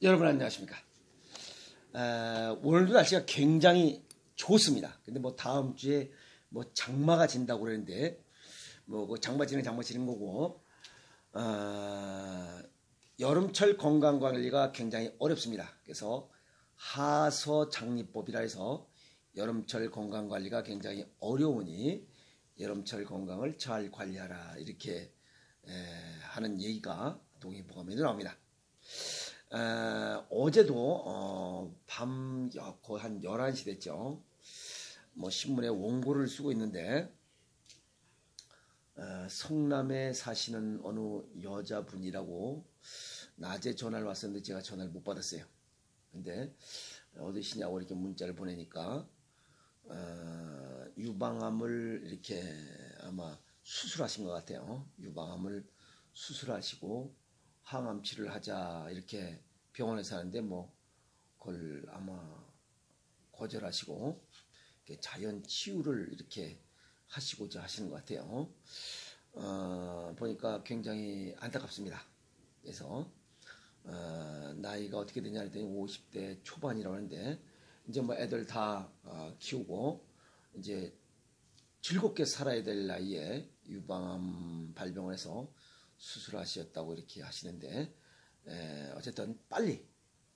여러분 안녕하십니까? 오늘도 날씨가 굉장히 좋습니다. 근데 뭐 다음 주에 뭐 장마가 진다고 그러는데 뭐 장마 지는 거고 여름철 건강 관리가 굉장히 어렵습니다. 그래서 하서장리법이라 해서 여름철 건강 관리가 굉장히 어려우니 여름철 건강을 잘 관리하라 이렇게 하는 얘기가 동의보감에도 나옵니다. 어제도 밤 거의 한 11시 됐죠. 뭐 신문에 원고를 쓰고 있는데 성남에 사시는 어느 여자분이라고 낮에 전화를 왔었는데 제가 전화를 못 받았어요. 근데 어디시냐고 이렇게 문자를 보내니까 유방암을 이렇게 아마 수술하신 것 같아요. 유방암을 수술하시고 항암 치료를 하자 이렇게 병원에서 하는데 뭐 그걸 아마 거절하시고 자연 치유를 이렇게 하시고자 하시는 것 같아요. 보니까 굉장히 안타깝습니다. 그래서 나이가 어떻게 되냐 했더니 50대 초반이라고 하는데 이제 뭐 애들 다 키우고 이제 즐겁게 살아야 될 나이에 유방암 발병을 해서 수술하셨다고 이렇게 하시는데 어쨌든 빨리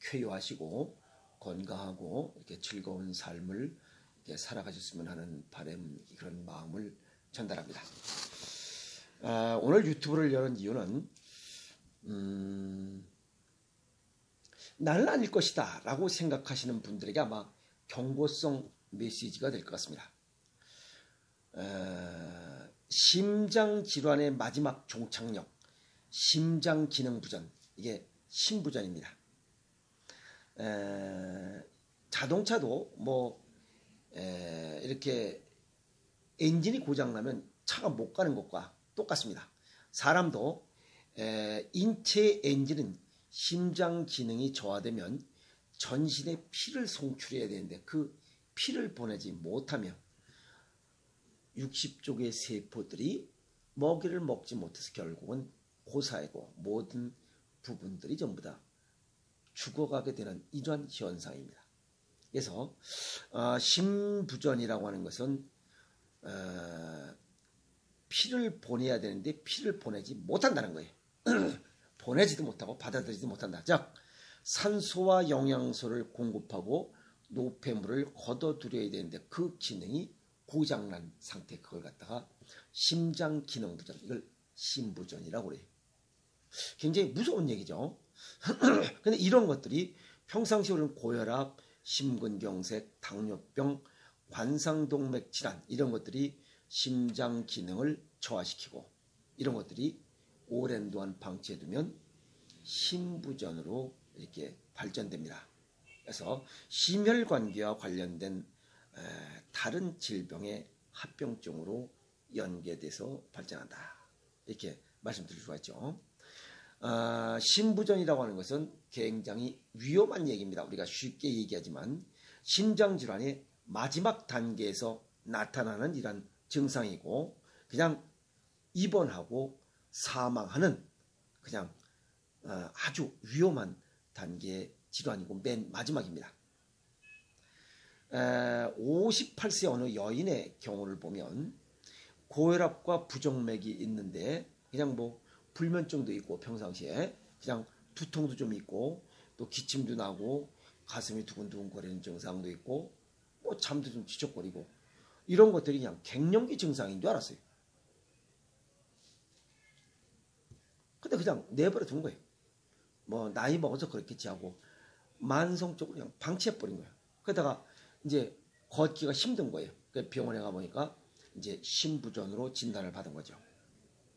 쾌유하시고 건강하고 이렇게 즐거운 삶을 이렇게 살아가셨으면 하는 바람 그런 마음을 전달합니다. 오늘 유튜브를 여는 이유는 나는 아닐 것이다 라고 생각하시는 분들에게 아마 경고성 메시지가 될 것 같습니다. 심장질환의 마지막 종착역 심장기능부전, 이게 심부전입니다. 자동차도 뭐 이렇게 엔진이 고장나면 차가 못 가는 것과 똑같습니다. 사람도 인체 엔진은 심장 기능이 저하되면 전신에 피를 송출해야 되는데 그 피를 보내지 못하면 60쪽의 세포들이 먹이를 먹지 못해서 결국은 고사하고 모든 부분들이 전부 다 죽어가게 되는 이러한 현상입니다. 그래서 심부전이라고 하는 것은 피를 보내야 되는데 피를 보내지 못한다는 거예요. 보내지도 못하고 받아들이지 못한다. 즉 산소와 영양소를 공급하고 노폐물을 걷어들여야 되는데 그 기능이 고장난 상태, 그걸 갖다가 심장기능부전, 이걸 심부전이라고 그래요. 굉장히 무서운 얘기죠. 근데 이런 것들이 평상시에 우리는 고혈압, 심근경색, 당뇨병, 관상동맥 질환 이런 것들이 심장 기능을 저하시키고 이런 것들이 오랜 동안 방치해두면 심부전으로 이렇게 발전됩니다. 그래서 심혈관계와 관련된 다른 질병의 합병증으로 연계돼서 발전한다. 이렇게 말씀드릴 수가 있죠. 심부전이라고 하는 것은 굉장히 위험한 얘기입니다. 우리가 쉽게 얘기하지만 심장질환의 마지막 단계에서 나타나는 이런 증상이고 그냥 입원하고 사망하는 그냥 아주 위험한 단계의 질환이고 맨 마지막입니다. 58세 어느 여인의 경우를 보면 고혈압과 부정맥이 있는데 그냥 뭐 불면증도 있고 평상시에 그냥 두통도 좀 있고 또 기침도 나고 가슴이 두근두근 거리는 증상도 있고 뭐 잠도 좀 지적거리고 이런 것들이 그냥 갱년기 증상인 줄 알았어요. 근데 그냥 내버려 둔 거예요. 뭐 나이 먹어서 그렇겠지 하고 만성적으로 그냥 방치해버린 거예요. 그러다가 이제 걷기가 힘든 거예요. 그래서 병원에 가보니까 이제 심부전으로 진단을 받은 거죠.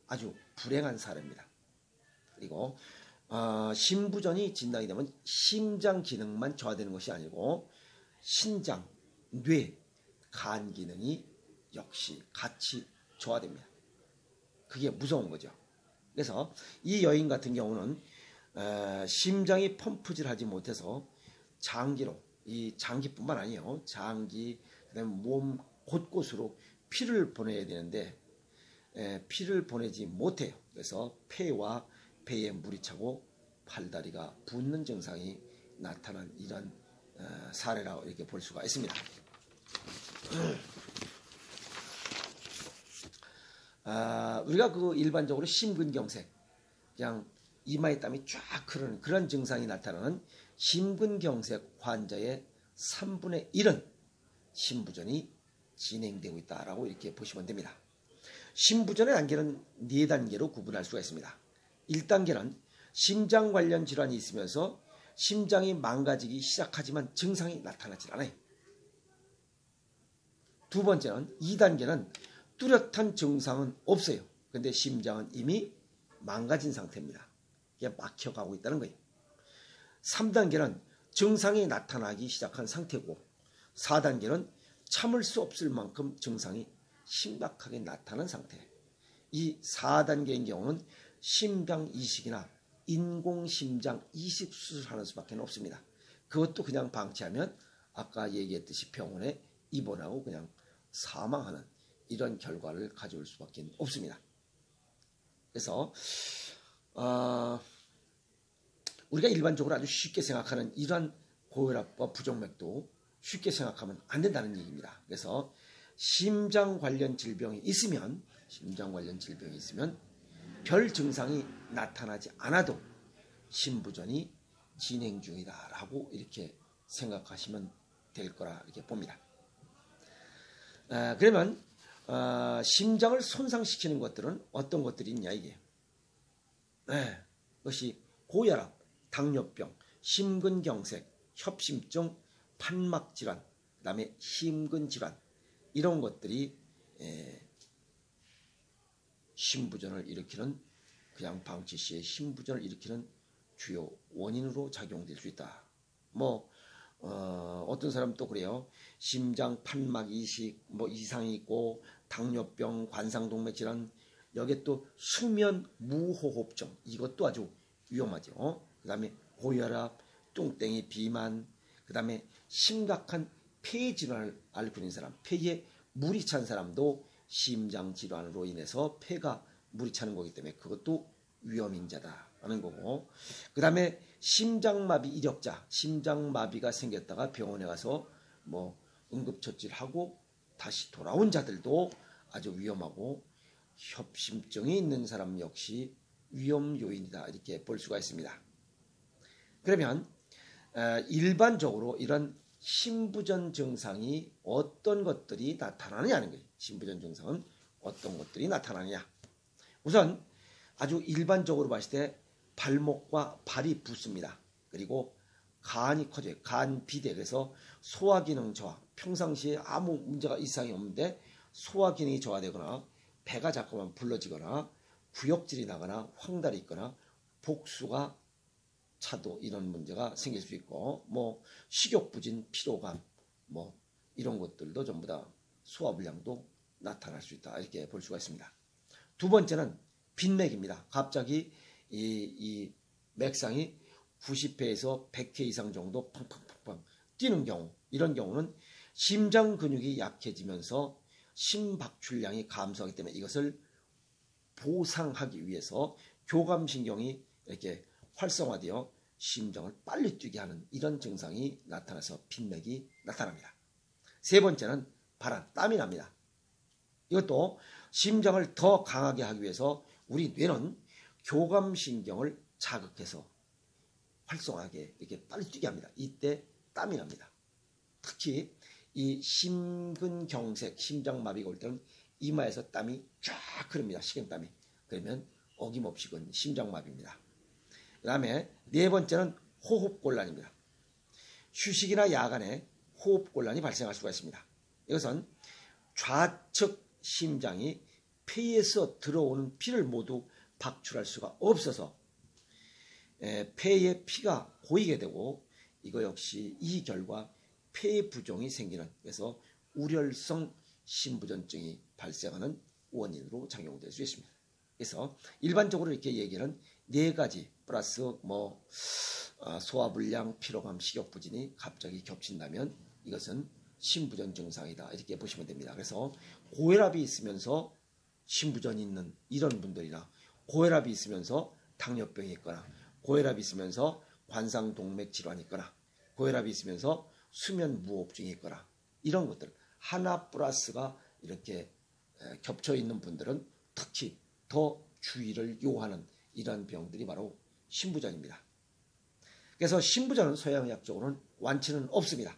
아주 불행한 사례입니다. 그리고 심부전이 진단이 되면 심장 기능만 저하되는 것이 아니고 신장, 뇌, 간 기능이 역시 같이 저하됩니다. 그게 무서운 거죠. 그래서 이 여인 같은 경우는 심장이 펌프질하지 못해서 장기로, 이 장기뿐만 아니에요. 장기, 그다음에 몸 곳곳으로 피를 보내야 되는데 피를 보내지 못해요. 그래서 폐와 배에 물이 차고 팔다리가 붓는 증상이 나타난 이런 사례라고 이렇게 볼 수가 있습니다. 우리가 그 일반적으로 심근경색, 그냥 이마에 땀이 쫙 흐르는 그런 증상이 나타나는 심근경색 환자의 3분의 1은 심부전이 진행되고 있다라고 이렇게 보시면 됩니다. 심부전의 단계는 4단계로 구분할 수가 있습니다. 1단계는 심장 관련 질환이 있으면서 심장이 망가지기 시작하지만 증상이 나타나질 않아요. 두 번째는 2단계는 뚜렷한 증상은 없어요. 근데 심장은 이미 망가진 상태입니다. 이게 막혀가고 있다는 거예요. 3단계는 증상이 나타나기 시작한 상태고 4단계는 참을 수 없을 만큼 증상이 심각하게 나타난 상태. 이 4단계인 경우는 심장 이식이나 인공심장 이식 수술하는 수밖에 없습니다. 그것도 그냥 방치하면 아까 얘기했듯이 병원에 입원하고 그냥 사망하는 이런 결과를 가져올 수밖에 없습니다. 그래서 우리가 일반적으로 아주 쉽게 생각하는 이러한 고혈압과 부정맥도 쉽게 생각하면 안 된다는 얘기입니다. 그래서 심장 관련 질병이 있으면 별 증상이 나타나지 않아도 심부전이 진행 중이다라고 이렇게 생각하시면 될 거라 이렇게 봅니다. 그러면 심장을 손상시키는 것들은 어떤 것들이 있냐 이게. 그것이 고혈압, 당뇨병, 심근경색, 협심증, 판막질환, 그 다음에 심근질환 이런 것들이 심부전을 일으키는 그냥 방치 시에 심부전을 일으키는 주요 원인으로 작용될 수 있다. 어떤 사람 또 그래요. 심장 판막 이식 이상이 있고 당뇨병, 관상동맥 질환, 여기에 또 수면 무호흡증 이것도 아주 위험하죠. 그 다음에 고혈압, 뚱땡이 비만, 그 다음에 심각한 폐 질환을 앓고 있는 사람, 폐에 물이 찬 사람도 심장 질환으로 인해서 폐가 물이 차는 거기 때문에 그것도 위험인자다라는 거고, 그 다음에 심장마비 이력자, 심장마비가 생겼다가 병원에 가서 응급처치를 다시 돌아온 자들도 아주 위험하고, 협심증이 있는 사람 역시 위험 요인이다 이렇게 볼 수가 있습니다. 그러면 일반적으로 이런 심부전 증상이 어떤 것들이 나타나느냐는 거예요. 심부전 증상은 어떤 것들이 나타나느냐. 우선 아주 일반적으로 봤을 때 발목과 발이 붓습니다. 그리고 간이 커져요. 간 비대. 그래서 소화기능 저하. 평상시에 아무 문제가 이상이 없는데 소화기능이 저하되거나 배가 자꾸만 불러지거나 구역질이 나거나 황달이 있거나 복수가 차도 이런 문제가 생길 수 있고 식욕부진, 피로감 이런 것들도 전부 다 소화불량도 나타날 수 있다 이렇게 볼 수가 있습니다. 두 번째는 빈맥입니다. 갑자기 이 맥상이 90회에서 100회 이상 정도 팡팡팡팡 뛰는 경우, 이런 경우는 심장 근육이 약해지면서 심박출량이 감소하기 때문에 이것을 보상하기 위해서 교감신경이 이렇게 활성화되어 심장을 빨리 뛰게 하는 이런 증상이 나타나서 빈맥이 나타납니다. 세 번째는 발한, 땀이 납니다. 이것도 심장을 더 강하게 하기 위해서 우리 뇌는 교감신경을 자극해서 활성화하게 이렇게 빨리 뛰게 합니다. 이때 땀이 납니다. 특히 이 심근경색, 심장마비가 올 때는 이마에서 땀이 쫙 흐릅니다. 식은땀이. 그러면 어김없이 그건 심장마비입니다. 그 다음에 네 번째는 호흡곤란입니다. 휴식이나 야간에 호흡곤란이 발생할 수가 있습니다. 이것은 좌측 심장이 폐에서 들어오는 피를 모두 박출할 수가 없어서 폐에 피가 고이게 되고, 이거 역시 이 결과 폐 부종이 생기는, 그래서 우렬성 심부전증이 발생하는 원인으로 작용될 수 있습니다. 그래서 일반적으로 이렇게 얘기는 네 가지 플러스 소화불량, 피로감, 식욕부진이 갑자기 겹친다면 이것은 심부전 증상이다 이렇게 보시면 됩니다. 그래서 고혈압이 있으면서 심부전이 있는 이런 분들이나 고혈압이 있으면서 당뇨병이 있거나 고혈압이 있으면서 관상동맥 질환이 있거나 고혈압이 있으면서 수면 무호흡증이 있거나 이런 것들 하나 플러스가 이렇게 겹쳐 있는 분들은 특히 더 주의를 요하는 이런 병들이 바로 신부전입니다. 그래서 신부전은 서양의학적으로는 완치는 없습니다.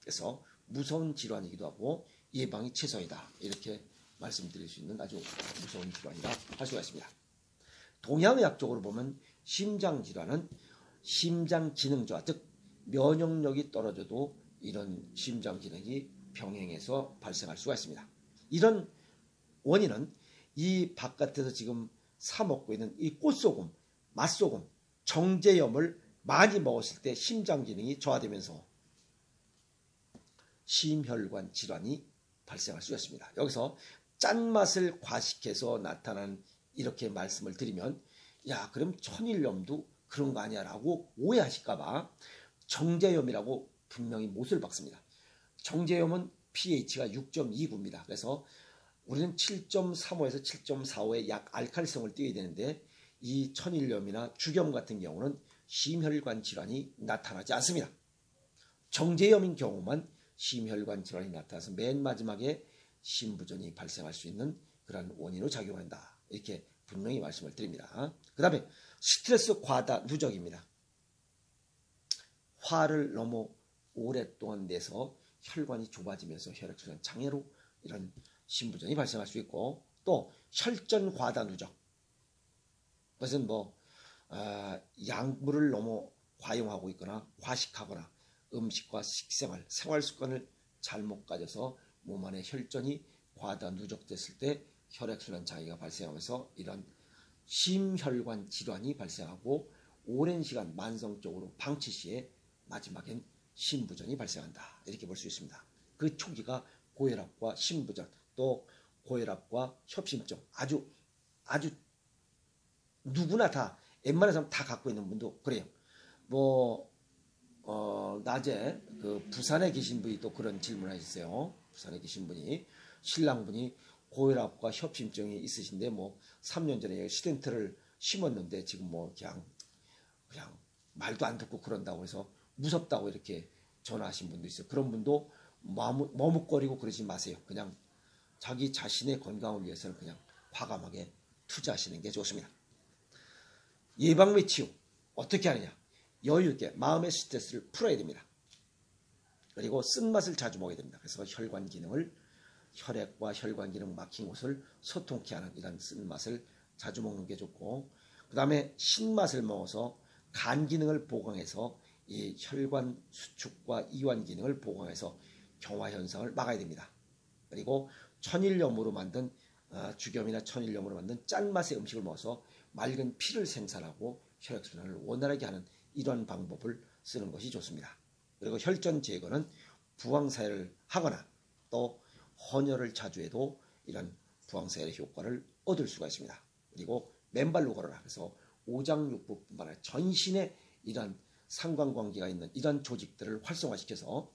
그래서 무서운 질환이기도 하고 예방이 최선이다. 이렇게 말씀드릴 수 있는 아주 무서운 질환이라 할 수가 있습니다. 동양의학적으로 보면 심장질환은 심장기능 저하, 즉 면역력이 떨어져도 이런 심장기능이 병행해서 발생할 수가 있습니다. 이런 원인은 이 바깥에서 지금 사 먹고 있는 이 꽃소금, 맛소금, 정제염을 많이 먹었을 때 심장기능이 저하되면서 심혈관 질환이 발생할 수 있습니다. 여기서 짠맛을 과식해서 나타난 이렇게 말씀을 드리면 야 그럼 천일염도 그런 거 아니야 라고 오해하실까봐 정제염이라고 분명히 못을 박습니다. 정제염은 pH가 6.29입니다. 그래서 우리는 7.35에서 7.45의 약 알칼리성을 띄어야 되는데 이 천일염이나 죽염 같은 경우는 심혈관 질환이 나타나지 않습니다. 정제염인 경우만 심혈관 질환이 나타나서 맨 마지막에 신부전이 발생할 수 있는 그런 원인으로 작용한다. 이렇게 분명히 말씀을 드립니다. 그 다음에 스트레스 과다 누적입니다. 화를 너무 오랫동안 내서 혈관이 좁아지면서 혈액순환 장애로 이런 신부전이 발생할 수 있고 또 혈전 과다 누적. 그것은 약물을 너무 과용하고 있거나 과식하거나 음식과 식생활, 생활습관을 잘못 가져서 몸 안에 혈전이 과다 누적됐을 때 혈액순환 장애가 발생하면서 이런 심혈관 질환이 발생하고 오랜 시간 만성적으로 방치 시에 마지막엔 신부전이 발생한다. 이렇게 볼 수 있습니다. 그 초기가 고혈압과 신부전 또 고혈압과 협심증 아주 누구나 다 웬만한 사람 다 갖고 있는 분도 그래요. 낮에 그 부산에 계신 분이 또 그런 질문을 하셨어요. 부산에 계신 분이 신랑분이 고혈압과 협심증이 있으신데 3년 전에 스텐트를 심었는데 지금 그냥 말도 안 듣고 그런다고 해서 무섭다고 이렇게 전화하신 분도 있어요. 그런 분도 머뭇거리고 그러지 마세요. 그냥 자기 자신의 건강을 위해서는 그냥 과감하게 투자하시는 게 좋습니다. 예방 및 치유 어떻게 하느냐? 여유 있게 마음의 스트레스를 풀어야 됩니다. 그리고 쓴맛을 자주 먹어야 됩니다. 그래서 혈관 기능을 혈액과 혈관 기능 막힌 곳을 소통케 하는 이런 쓴맛을 자주 먹는 게 좋고 그 다음에 신맛을 먹어서 간 기능을 보강해서 이 혈관 수축과 이완 기능을 보강해서 경화 현상을 막아야 됩니다. 그리고 천일염으로 만든 죽염이나 천일염으로 만든 짠맛의 음식을 먹어서 맑은 피를 생산하고 혈액순환을 원활하게 하는 이런 방법을 쓰는 것이 좋습니다. 그리고 혈전 제거는 부항사혈을 하거나 또 헌혈을 자주 해도 이런 부항사혈의 효과를 얻을 수가 있습니다. 그리고 맨발로 걸어라. 그래서 오장육부뿐만 아니라 전신에 이런 상관관계가 있는 이런 조직들을 활성화시켜서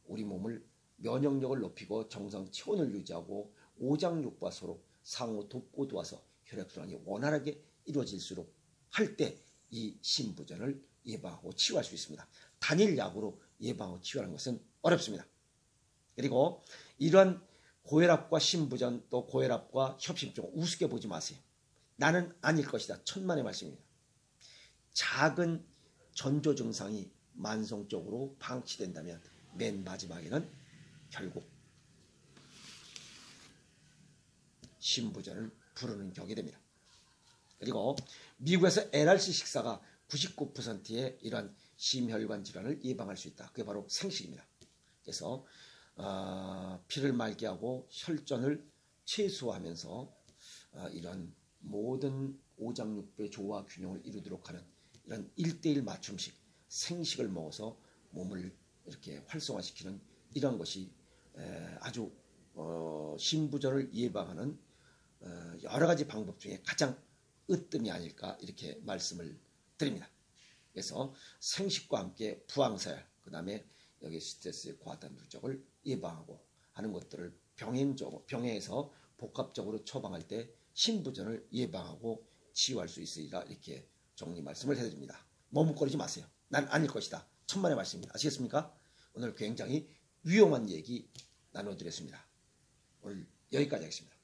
우리 몸을 면역력을 높이고 정상 체온을 유지하고 오장육부와 서로 상호 돕고 도와서 혈액순환이 원활하게 이루어질수록 할 때 이 신부전을 예방하고 치유할 수 있습니다. 단일 약으로 예방하고 치유하는 것은 어렵습니다. 그리고 이런 고혈압과 신부전 또 고혈압과 협심증 우습게 보지 마세요. 나는 아닐 것이다. 천만의 말씀입니다. 작은 전조 증상이 만성적으로 방치된다면 맨 마지막에는 결국 신부전을 부르는 격이 됩니다. 그리고 미국에서 LRC 식사가 99%의 이러한 심혈관 질환을 예방할 수 있다. 그게 바로 생식입니다. 그래서 피를 맑게 하고 혈전을 최소화하면서 이런 모든 오장육부의 조화 균형을 이루도록 하는 이런 1:1 맞춤식 생식을 먹어서 몸을 이렇게 활성화시키는 이런 것이 아주 신부전을 예방하는 여러 가지 방법 중에 가장 으뜸이 아닐까 이렇게 말씀을 드립니다. 그래서 생식과 함께 부항사혈 그 다음에 여기 스트레스 과다 누적을 예방하고 하는 것들을 병행해서 복합적으로 처방할 때 신부전을 예방하고 치유할 수 있으리라 이렇게 정리 말씀을 해드립니다. 머뭇거리지 마세요. 난 아닐 것이다. 천만의 말씀입니다. 아시겠습니까? 오늘 굉장히 위험한 얘기 나눠드렸습니다. 오늘 여기까지 하겠습니다.